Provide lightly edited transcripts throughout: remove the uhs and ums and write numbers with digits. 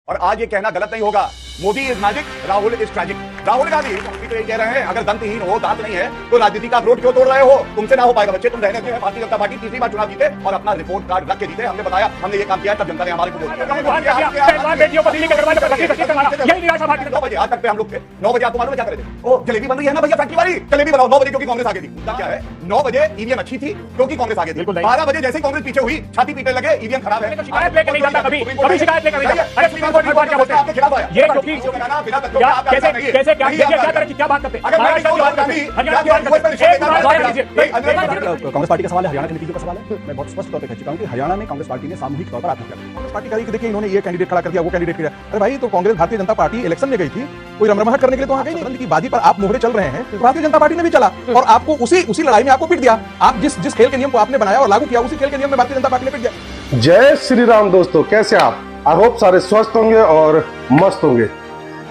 और आज ये कहना गलत नहीं होगा, Modi is magic, Rahul is tragic. Rahul Gandhi तो ये कह रहे हैं अगर दंतहीन हो, दांत नहीं है तो राजनीति का अखरोट क्यों तोड़ रहे हो? तुमसे ना हो पाएगा बच्चे, तुम रहने दो। भारतीय जनता पार्टी तीसरी बार चुनाव जीते और अपना रिपोर्ट कार्ड रख के जीते। हमने बताया हमने ये काम किया, तब जनता ने हमारे को वोट दिया। 9 बजे आज तक पे हम लोग थे। 9 बजे आपको मालूम है क्या करे थे? ओ जलेबी बन रही है ना भैया, फैक्ट्री वाली जलेबी बनाओ 9 बजे क्योंकि कांग्रेस आगे थी। क्या है 9 बजे ईवीएम अच्छी थी क्योंकि कांग्रेस आगे थी। 12 बजे जैसे ही कांग्रेस पीछे हुई छाती पीटने लगे, ईवीएम खराब है। शिकायत लेके नहीं जाता कभी शिकायत लेकर नहीं जाता। अरे सुप्रीम कोर्ट रिपोर्ट क्या बोलते हैं? आपके खिलाफ आया ये क्योंकि कैसे क्या बात करते हैं? कांग्रेस पार्टी का सवाल है, हरियाणा के नतीजों का सवाल है। मैं बहुत स्पष्ट तौर पे कह चुका हूं कि हरियाणा में कांग्रेस पार्टी ने सामूहिक तौर पर आत्महत्या की। कांग्रेस पार्टी कही कि देखिए इन्होंने ये कैंडिडेट खड़ा कर दिया, वो कैंडिडेट किया। अरे भाई, तो कांग्रेस भारतीय जनता पार्टी इलेक्शन में गई थी, कोई रमरमाहट करने के लिए तो वहां गई नहीं। की बाजी पर आप मोहरे चल रहे हैं, तो भारतीय जनता पार्टी ने भी चला और आपको उसी लड़ाई में आपको पीट दिया। आप जिस खेल के नियम को आपने बनाया और लागू किया, उसी खेल के नियम में भारतीय जनता पार्टी ने पीट दिया। जय श्री राम दोस्तों, कैसे आप? आई होप सारे स्वस्थ होंगे और मस्त होंगे।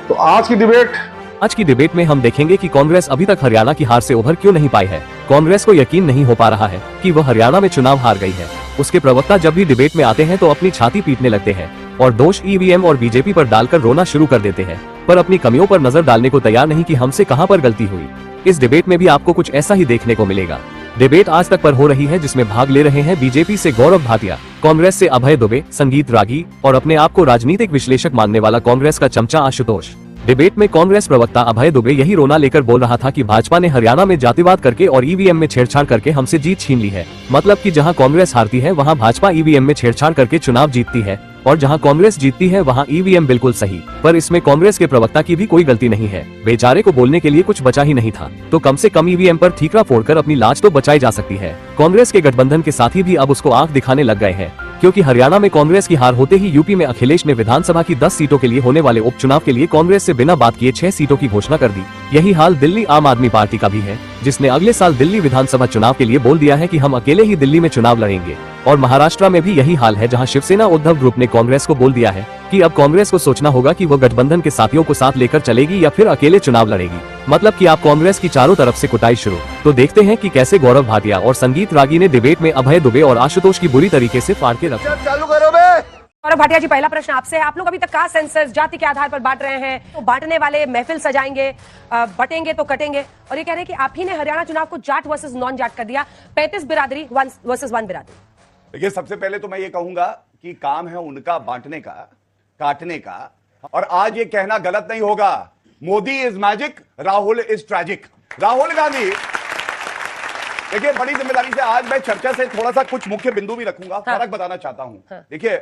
तो आज की डिबेट में हम देखेंगे कि कांग्रेस अभी तक हरियाणा की हार से उभर क्यों नहीं पाई है। कांग्रेस को यकीन नहीं हो पा रहा है कि वह हरियाणा में चुनाव हार गई है। उसके प्रवक्ता जब भी डिबेट में आते हैं तो अपनी छाती पीटने लगते हैं और दोष ईवीएम और बीजेपी पर डालकर रोना शुरू कर देते हैं, पर अपनी कमियों पर नजर डालने को तैयार नहीं कि हमसे कहां पर गलती हुई। इस डिबेट में भी आपको कुछ ऐसा ही देखने को मिलेगा। डिबेट आज तक पर हो रही है जिसमें भाग ले रहे हैं बीजेपी से गौरव भाटिया, कांग्रेस से अभय दुबे, संगीत रागी और अपने आप को राजनीतिक विश्लेषक मानने वाला कांग्रेस का चमचा आशुतोष। डिबेट में कांग्रेस प्रवक्ता अभय दुबे यही रोना लेकर बोल रहा था कि भाजपा ने हरियाणा में जातिवाद करके और ईवीएम में छेड़छाड़ करके हमसे जीत छीन ली है। मतलब कि जहां कांग्रेस हारती है वहां भाजपा ईवीएम में छेड़छाड़ करके चुनाव जीतती है और जहां कांग्रेस जीतती है वहां ईवीएम बिल्कुल सही। पर इसमें कांग्रेस के प्रवक्ता की भी कोई गलती नहीं है, बेचारे को बोलने के लिए कुछ बचा ही नहीं था, तो कम से कम ईवीएम पर ठीकरा फोड़कर अपनी लाज तो बचाई जा सकती है। कांग्रेस के गठबंधन के साथी भी अब उसको आंख दिखाने लग गए हैं, क्योंकि हरियाणा में कांग्रेस की हार होते ही यूपी में अखिलेश ने विधानसभा की 10 सीटों के लिए होने वाले उपचुनाव के लिए कांग्रेस से बिना बात किए 6 सीटों की घोषणा कर दी। यही हाल दिल्ली आम आदमी पार्टी का भी है, जिसने अगले साल दिल्ली विधानसभा चुनाव के लिए बोल दिया है कि हम अकेले ही दिल्ली में चुनाव लड़ेंगे। और महाराष्ट्र में भी यही हाल है, जहां शिवसेना उद्धव ग्रुप ने कांग्रेस को बोल दिया है कि अब कांग्रेस को सोचना होगा कि वो गठबंधन के साथियों को साथ लेकर चलेगी या फिर अकेले चुनाव लड़ेगी। मतलब कि आप कांग्रेस की चारों तरफ से कुटाई शुरू। तो देखते हैं कि कैसे गौरव भाटिया और संगीत रागी ने डिबेट में अभय दुबे और आशुतोष की बुरी तरीके से फाड़ के रखा। गौरव भाटिया जी, पहला प्रश्न आपसे। आप लोग अभी तक कास्ट सेंसस जाति के आधार पर बांट रहे हैं, तो बांटने वाले महफिल सजाएंगे, बटेंगे तो कटेंगे, और ये कह रहे हैं कि आप ही ने हरियाणा चुनाव को जाट वर्सेस नॉन जाट कर दिया, 35 बिरादरी वर्सेस 1 बिरादरी। देखिए, सबसे पहले तो मैं ये कहूंगा कि काम है उनका बांटने का, काटने का, और आज ये कहना गलत नहीं होगा, Modi is magic, Rahul is tragic. Rahul Gandhi, देखिए बड़ी जिम्मेदारी से आज मैं चर्चा से थोड़ा सा कुछ मुख्य बिंदु भी रखूंगा, फर्क बताना चाहता हूं। देखिए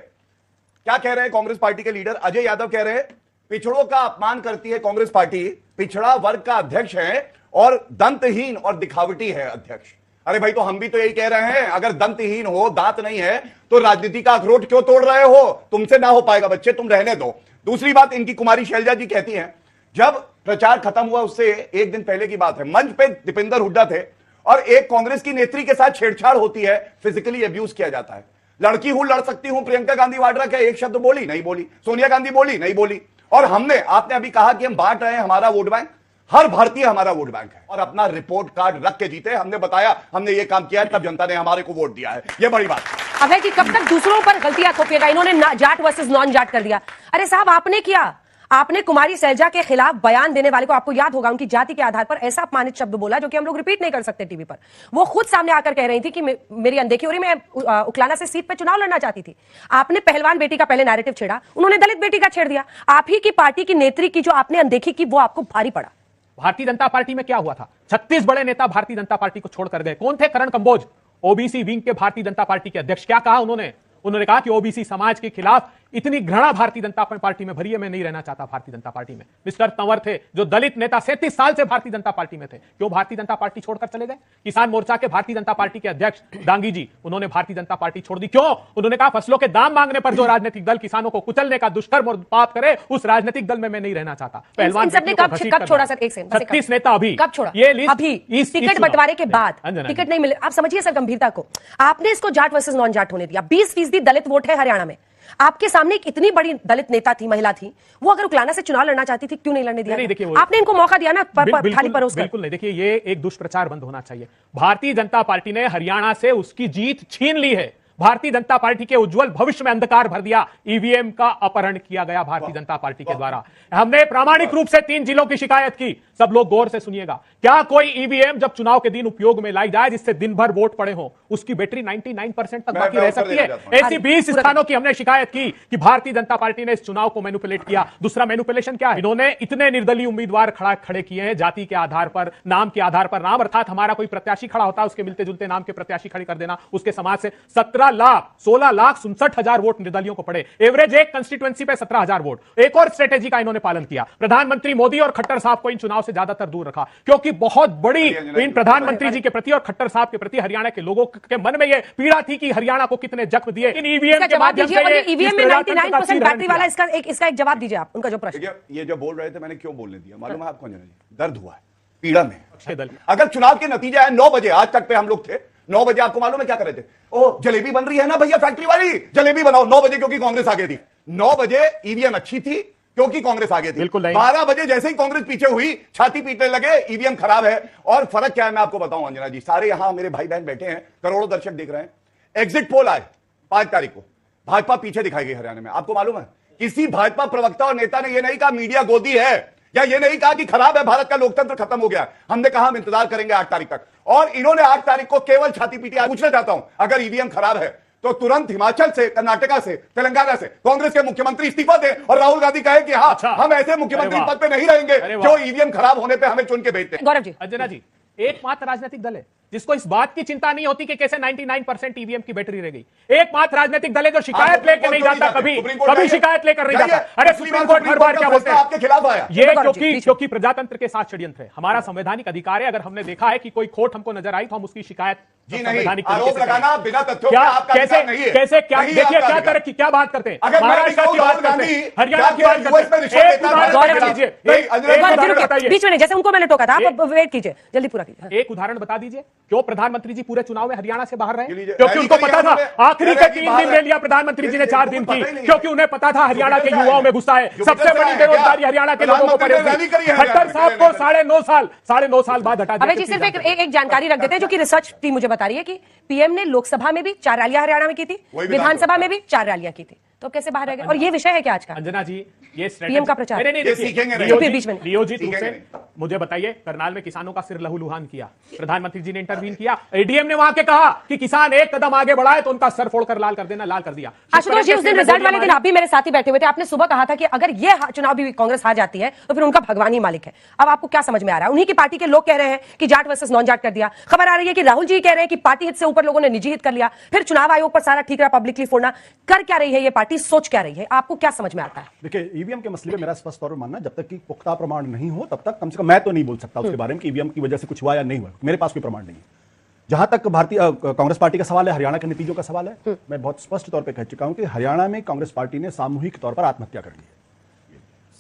क्या कह रहे हैं कांग्रेस पार्टी के लीडर अजय यादव, कह रहे हैं पिछड़ों का अपमान करती है कांग्रेस पार्टी, पिछड़ा वर्ग का अध्यक्ष है और दंतहीन और दिखावटी है अध्यक्ष। अरे भाई, तो हम भी तो यही कह रहे हैं, अगर दंतहीन हो, दांत नहीं है तो राजनीति का अखरोट क्यों तोड़ रहे हो? तुमसे ना हो पाएगा बच्चे, तुम रहने दो। दूसरी बात, इनकी कुमारी शैलजा जी कहती हैं, जब प्रचार खत्म हुआ उससे एक दिन पहले की बात है, मंच पे दीपेंद्र हुड्डा थे और एक कांग्रेस की नेत्री के साथ छेड़छाड़ होती है, फिजिकली अब्यूज किया जाता है। लड़की हूं, लड़ सकती हूं, प्रियंका गांधी वाड्रा क्या एक शब्द बोली? नहीं बोली। सोनिया गांधी बोली? नहीं बोली। और आपने अभी कहा कि हम बांट रहे हैं हमारा वोट बैंक, हर भारतीय हमारा वोट बैंक है और अपना रिपोर्ट कार्ड रख के जीते। हमने बताया हमने ये काम किया, तब जनता ने हमारे को वोट दिया है, ये बड़ी बात है। अभय जी, कब तक दूसरों पर गलतियां थोपिएगा? इन्होंने जाट वर्सेस नॉन जाट कर दिया। अरे साहब, आपने किया, आपने कुमारी शैलजा के खिलाफ बयान देने वाले को, आपको याद होगा, उनकी जाति के आधार पर ऐसा अपमानित शब्द बोला जो कि हम लोग रिपीट नहीं कर सकते टीवी पर। वो खुद सामने आकर कह रही थी कि मेरी अनदेखी हो रही, मैं उकलाना से सीट पे चुनाव लड़ना चाहती थी। आपने पहलवान बेटी का पहले नैरेटिव छेड़ा, उन्होंने दलित बेटी का छेड़ दिया। आप ही की पार्टी की नेत्री की जो आपने अनदेखी की, वो आपको भारी पड़ा। भारतीय जनता पार्टी में क्या हुआ था? 36 बड़े नेता भारतीय जनता पार्टी को छोड़कर गए। कौन थे? करण कंबोज, ओबीसी विंग के भारतीय जनता पार्टी के अध्यक्ष। क्या कहा उन्होंने कहा कि ओबीसी समाज के खिलाफ इतनी घृणा भारतीय जनता पार्टी में भरी है, मैं नहीं रहना चाहता भारतीय जनता पार्टी में। मिस्टर तंवर थे, जो दलित नेता 37 साल से भारतीय जनता पार्टी में थे, क्यों भारतीय जनता पार्टी छोड़कर चले गए? किसान मोर्चा के भारतीय जनता पार्टी के अध्यक्ष डांगी जी, उन्होंने भारतीय जनता पार्टी छोड़ दी, क्यों? उन्होंने कहा फसलों के दाम मांगने पर जो राजनीतिक दल किसानों को कुचलने का दुष्कर्म और पाप करे, उस राजनीतिक दल में मैं नहीं रहना चाहता। पहलवान कब छोड़ा सर? एक सेकंड, 36 नेता अभी कब छोड़ा? ये लिस्ट अभी टिकट बंटवारे के बाद टिकट नहीं मिले। आप समझिए सर गंभीरता को। आपने इसको जाट वर्सेस नॉन जाट होने दिया। 20% दलित वोट है हरियाणा में। आपके सामने एक इतनी बड़ी दलित नेता थी, महिला थी, वो अगर उकलाना से चुनाव लड़ना चाहती थी, क्यों नहीं लड़ने दिया? नहीं, आपने इनको मौका दिया ना, थाली परोस कर। बिल्कुल नहीं। देखिए, ये एक दुष्प्रचार बंद होना चाहिए। भारतीय जनता पार्टी ने हरियाणा से उसकी जीत छीन ली है। भारतीय जनता पार्टी के उज्जवल भविष्य में अंधकार भर दिया। ईवीएम का अपहरण किया गया भारतीय जनता पार्टी के द्वारा। हमने प्रामाणिक रूप से 3 जिलों की शिकायत की। सब लोग गौर से सुनिएगा। क्या कोई ईवीएम जब चुनाव के दिन उपयोग में लाई जाए जिससे दिन भर वोट पड़े हो, उसकी बैटरी 99% तक बाकी रह सकती है? ऐसी 20 स्थानों की हमने शिकायत की कि भारतीय जनता पार्टी ने इस चुनाव को मैनिपुलेट किया। दूसरा मैनिपुलेशन क्या है? इन्होंने इतने निर्दलीय उम्मीदवार खड़े किए हैं, जाति के आधार पर, नाम के आधार पर। नाम अर्थात हमारा कोई प्रत्याशी खड़ा होता है, उसके मिलते जुलते नाम के प्रत्याशी खड़े कर देना, उसके समाज से 16,67,000 वोट निर्दलियों को पड़े। एवरेज एक कंस्टिट्यूएंसी पे 17,000 वोट। एक और स्ट्रेटेजी का इन्होंने पालन किया। प्रधानमंत्री मोदी और खट्टर साहब को इन चुनाव से ज्यादातर दूर रखा, क्योंकि बहुत बड़ी इन प्रधानमंत्री जी के प्रति और खट्टर साहब के प्रति हरियाणा के लोगों के मन में यह पीड़ा थी कि हरियाणा को कितने जख्म दिए इन ईवीएम के माध्यम से। ईवीएम में 99% बैटरी वाला इसका एक जवाब दीजिए आप, उनका जो प्रश्न। ये जो बोल रहे थे, मैंने क्यों बोलने दिया मालूम है आपको? दर्द हुआ है, पीड़ा में। दल अगर चुनाव के नतीजे आए 9 बजे, आज तक पे हम लोग थे 9 बजे, आपको मालूम है क्या कर रहे थे? ओ जलेबी बन रही है ना भैया, फैक्ट्री वाली जलेबी बनाओ। 9 बजे क्योंकि कांग्रेस आगे थी। 9 बजे ईवीएम अच्छी थी क्योंकि कांग्रेस आगे थी। बिल्कुल नहीं। 12 बजे जैसे ही कांग्रेस पीछे हुई, छाती पीटने लगे, ईवीएम खराब है। और फर्क क्या है मैं आपको बताऊं अंजना जी, सारे यहां मेरे भाई बहन बैठे हैं, करोड़ों दर्शक देख रहे हैं। एग्जिट पोल आए 5 तारीख को, भाजपा पीछे दिखाई गई हरियाणा में। आपको मालूम है किसी भाजपा प्रवक्ता और नेता ने यह नहीं कहा मीडिया गोदी है, या ये नहीं कहा कि खराब है, भारत का लोकतंत्र खत्म हो गया। हमने कहा हम इंतजार करेंगे 8 तारीख तक, और इन्होंने 8 तारीख को केवल छाती पीटी। पूछना चाहता हूं, अगर ईवीएम खराब है तो तुरंत हिमाचल से, कर्नाटका से, तेलंगाना से कांग्रेस के मुख्यमंत्री इस्तीफा दें और राहुल गांधी कहे कि हाँ, हम ऐसे मुख्यमंत्री पद पे नहीं रहेंगे जो ईवीएम खराब होने पे हमें चुन के भेजते हैं। गौरव जी, अंजना जी, एकमात्र राजनीतिक दल है जिसको इस बात की चिंता नहीं होती कि कैसे 99% ईवीएम की बैटरी रह गई। एकमात्र राजनीतिक दल है जो शिकायत लेकर नहीं जाता, कभी शिकायत लेकर नहीं जाता। अरे सुप्रीम कोर्ट हर बार क्या बोलते हैं आपके खिलाफ आया? ये क्योंकि प्रजातंत्र के साथ षड्यंत्र है। हमारा संवैधानिक अधिकार है, अगर हमने देखा है कि कोई खोट हमको नजर आई तो हम उसकी शिकायत संवैधानिक आरोप लगाना बिना तथ्यों के क्या आपका कैसे नहीं है। कैसे क्या नहीं देखिए आपका क्या अधिकार। तरह की क्या बात करते हैं, अगर महाराष्ट्र की बात करते हैं, हरियाणा की बात करते हैं। एक उदाहरण कीजिए, एक उदाहरण बताइए। बीच में जैसे उनको मैंने टोका था, आप वेट कीजिए, जल्दी पूरा कीजिए। एक उदाहरण बता दीजिए क्यों प्रधानमंत्री जी पूरे चुनाव में हरियाणा से बाहर रहे? लीजिए। क्योंकि उनको पता था आखिरी के 3 दिन ले लिया प्रधानमंत्री जी ने 4 दिन की, पता ही नहीं। क्योंकि उन्हें पता था हरियाणा के युवाओं में गुस्सा है। सबसे बड़ी बेरोजगारी हरियाणा के लोगों को पड़ेगी। खट्टर साहब को 9.5 साल बाद हटा अबे दिया। जी, सिर्फ एक जानकारी रख देते हैं जो कि रिसर्च टीम मुझे बता रही है कि पीएम ने लोकसभा में भी 4 रैलियां हरियाणा में की थी, विधानसभा में भी 4 रैलियां की थी, तो कैसे बाहर रह गए? और ये विषय है क्या आज का? अंजना जी, ये पीएम का प्रचार। नहीं, ये सीखेंगे नहीं। लियो फिर जी, बीच में। लियो जी, सीखेंगे तुमसे नहीं। मुझे बताइए, करनाल में किसानों का सिर लहूलुहान किया, प्रधानमंत्री जी ने इंटरवीन किया, एडीएम ने वहां के कहा कि किसान एक कदम आगे बढ़ाए तो उनका सर फोड़कर लाल कर देना, लाल कर दिया। आशुतोष जी, उस दिन रिजल्ट वाले दिन आप भी मेरे साथ ही बैठे हुए थे। आपने सुबह कहा था कि अगर ये चुनाव भी कांग्रेस हार जाती है तो फिर उनका भगवान ही मालिक है। अब आपको क्या समझ में आ रहा है? उन्हीं की पार्टी के लोग कह रहे हैं कि जाट वर्सेस नॉन जाट कर दिया। खबर आ रही है कि राहुल जी कह रहे हैं कि पार्टी हित से ऊपर लोगों ने निजी हित कर लिया। फिर चुनाव आयोग पर सारा ठीक रहा, पब्लिकली फोड़ना। कर क्या रही है ये पार्टी, सोच क्या रही है? आपको क्या समझ में आता है? देखिए, ईवीएम के मसले में मेरा स्पष्ट तौर पर मानना, जब तक कि पुख्ता प्रमाण नहीं हो तब तक कम से कम मैं तो नहीं बोल सकता उसके बारे में कि ईवीएम की वजह से कुछ हुआ या नहीं हुआ। मेरे पास कोई प्रमाण नहीं है। जहां तक भारतीय कांग्रेस पार्टी का सवाल है, हरियाणा के नतीजों का सवाल है, मैं बहुत स्पष्ट तौर पर कह चुका हूं कि हरियाणा में कांग्रेस पार्टी ने सामूहिक तौर पर आत्महत्या कर ली है,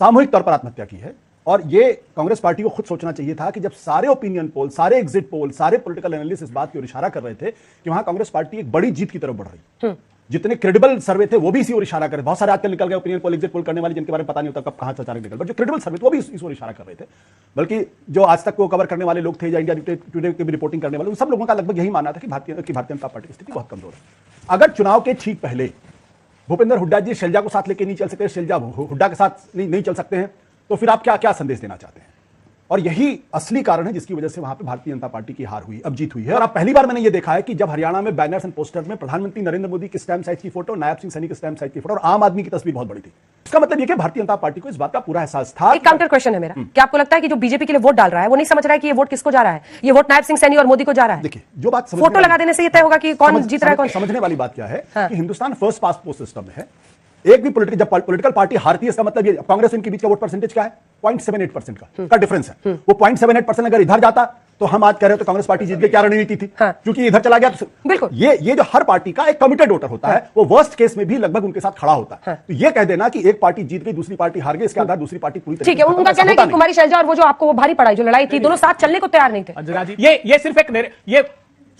सामूहिक तौर पर आत्महत्या की है। और ये कांग्रेस पार्टी को खुद सोचना चाहिए था कि जब सारे ओपिनियन पोल, सारे एग्जिट पोल, सारे पॉलिटिकल एनालिस्ट इस बात की ओर इशारा कर रहे थे कि वहां कांग्रेस पार्टी एक बड़ी जीत की तरफ बढ़ रही, जितने क्रेडिबल सर्वे थे वो भी इसी ओर इशारा कर रहे थे। बहुत सारे आजकल निकल गए ओपिनियन पोल, एग्जिट पोल करने वाले, जिनके बारे में पता नहीं होता कब कहां से अचानक निकल, बट जो क्रेडिबल सर्वे थे वो भी इस ओर इशारा कर रहे थे। बल्कि जो आज तक को कवर करने वाले लोग थे या इंडिया टुडे की भी रिपोर्टिंग करने वाले, उन सब लोगों का लगभग यही मानना था कि भारतीय जनता पार्टी की स्थिति बहुत कमजोर है। अगर चुनाव के ठीक पहले भूपेंद्र हुड्डा जी शैलजा को साथ लेके नहीं चल सकते, शैलजा हुड्डा के साथ नहीं चल सकते हैं, तो फिर आप क्या संदेश देना चाहते हैं? और यही असली कारण है जिसकी वजह से वहां पे भारतीय जनता पार्टी की हार हुई, अब जीत हुई है। और अब पहली बार मैंने ये देखा है कि जब हरियाणा में बैनर्स एंड पोस्टर्स में प्रधानमंत्री नरेंद्र मोदी की स्टैम्प साइज की फोटो, नायब सिंह सैनी की स्टैम्प साइज की फोटो और आम आदमी की तस्वीर बहुत बड़ी थी, इसका मतलब ये कि भारतीय जनता पार्टी को इस बात का पूरा एहसास था। एक काउंटर क्वेश्चन है मेरा, क्या आपको लगता है कि जो बीजेपी के लिए वोट डाल रहा है वो नहीं समझ रहा है कि ये वोट किसको जा रहा है? ये वोट नायब सिंह सैनी और मोदी को जा रहा है? देखिए, जो बात फोटो लगा देने से ये तय होगा कि कौन जीत रहा है, कौन? समझने वाली बात क्या है कि Hindustan first past post system है। एक भी पॉलिटिकल पार्टी हारती है, इसका मतलब ये कांग्रेस इनके बीच का वोट परसेंटेज क्या है? 0.78% का डिफरेंस है। वो 0.78% अगर इधर जाता तो हम आज कह रहे हो तो कांग्रेस पार्टी जीत गई, क्या रणनीति थी? क्योंकि इधर चला गया तो बिल्कुल ये जो हर पार्टी का एक कमिटेड वोटर होता है, वो वर्स्ट केस में भी लगभग उनके साथ खड़ा होता है। तो ये कह देना कि एक पार्टी जीत गई, दूसरी पार्टी हार गई, इसके आधार दूसरी पार्टी पूरी ठीक है। उनका कहना है कि कुमारी शैलजा और वो जो आपको वो भारी पड़ाई जो लड़ाई थी, दोनों साथ चलने को तैयार नहीं थे। अंजना जी, ये सिर्फ एक ये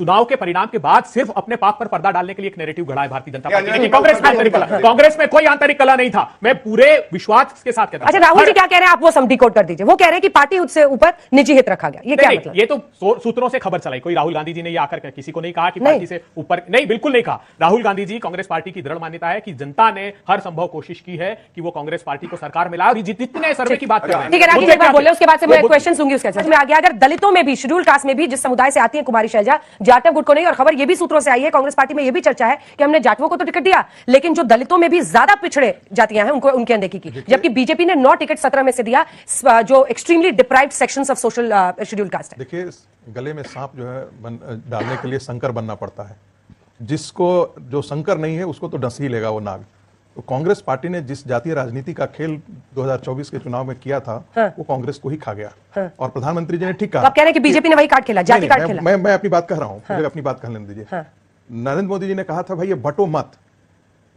चुनाव के परिणाम के बाद सिर्फ अपने पाप पर पर्दा डालने के लिए एक नैरेटिव गढ़ा है भारतीय जनता पार्टी ने नहीं, कि कांग्रेस में आंतरिक कलह, कांग्रेस में कोई आंतरिक कलह नहीं था। मैं पूरे विश्वास के साथ कहता हूं। अच्छा, राहुल जी क्या कह रहे हैं, आप वो समझी कोट कर दीजिए। वो कह रहे हैं कि पार्टी उससे ऊपर निजी हित रखा गया, ये क्या मतलब? ये तो सूत्रों से खबर चलाई, कोई राहुल गांधी जी ने ये आकर किसी को नहीं कहा कि पार्टी से ऊपर, नहीं, बिल्कुल नहीं कहा। राहुल गांधी जी, कांग्रेस पार्टी की दृढ़ मान्यता है कि जनता ने हर संभव कोशिश की है कि वो कांग्रेस पार्टी को सरकार में लाए। जितने सर्वे की बात कर रहे हैं, ठीक है, राजीव एक बार बोले, उसके बाद से मैं क्वेश्चन सूंगी उसके साथ में आ गया। अगर दलितों में भी, शेड्यूल कास्ट में भी, जिस समुदाय से आती है कुमारी शैलजा, जाटव गुट को नहीं, और खबर ये भी सूत्रों से आई है, कांग्रेस पार्टी में ये भी चर्चा है कि हमने जाटवों को तो टिकट दिया, लेकिन जो दलितों में भी ज्यादा पिछड़े जातियां हैं उनको, उनकी अनदेखी की, जबकि बीजेपी ने 9 टिकट 17 में से दिया जो extremely deprived sections of social schedule caste है। देखिए, गले में सांप जो है डालने के लिए शंकर बनना पड़ता है। जिसको जो शंकर नहीं है उसको तो डस ही लेगा वो नाग। तो कांग्रेस पार्टी ने जिस जातीय राजनीति का खेल 2024 के चुनाव में किया था, वो कांग्रेस को ही खा गया। और प्रधानमंत्री जी ने ठीक कहा। तो आप कह रहे हैं कि बीजेपी ने वही कार्ड खेला, जाति कार्ड खेला। मैं अपनी बात कह रहा हूँ, मुझे अपनी बात कहने दीजिए। नरेंद्र मोदी जी ने कहा था भाई ये बटो मत,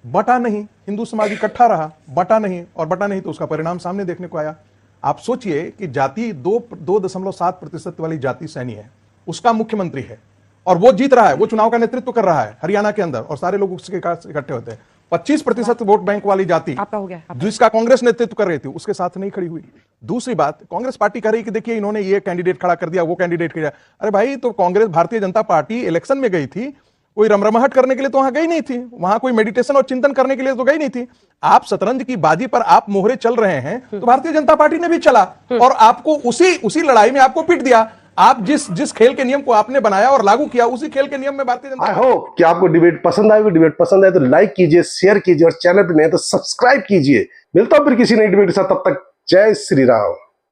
बटा नहीं, हिंदू समाज इकट्ठा रहा, बटा नहीं, और बटा नहीं तो उसका परिणाम सामने देखने को आया। आप सोचिए कि जाति 2.7% वाली जाति सैनी है, उसका मुख्यमंत्री है और वो जीत रहा है, वो चुनाव का नेतृत्व कर रहा है हरियाणा के अंदर, और सारे लोग उसके इकट्ठे होते हैं। 25% वोट बैंक वाली जाति आपका हो गया, जिसका कांग्रेस नेतृत्व कर रही थी, उसके साथ नहीं खड़ी हुई। दूसरी बात, कांग्रेस पार्टी कह रही कि देखिए इन्होंने ये कैंडिडेट खड़ा कर दिया, वो कैंडिडेट किया। अरे भाई, तो कांग्रेस, भारतीय जनता पार्टी इलेक्शन में गई थी, कोई रमरमाहट करने के लिए तो वहां गई नहीं थी, वहां कोई मेडिटेशन और चिंतन करने के लिए तो गई नहीं थी। आप शतरंज की बाजी पर आप मोहरे चल रहे हैं, तो भारतीय जनता पार्टी ने भी चला और आपको उसी लड़ाई में आपको पीट दिया। आप जिस खेल के नियम को आपने बनाया और लागू किया, उसी खेल के नियम में भारतीय जनता। आई होप कि आपको डिबेट पसंद आएगी। डिबेट पसंद आए तो लाइक कीजिए, शेयर कीजिए और चैनल पर नए तो सब्सक्राइब कीजिए। मिलता हूं फिर किसी नई डिबेट के साथ, तब तक जय श्री राम।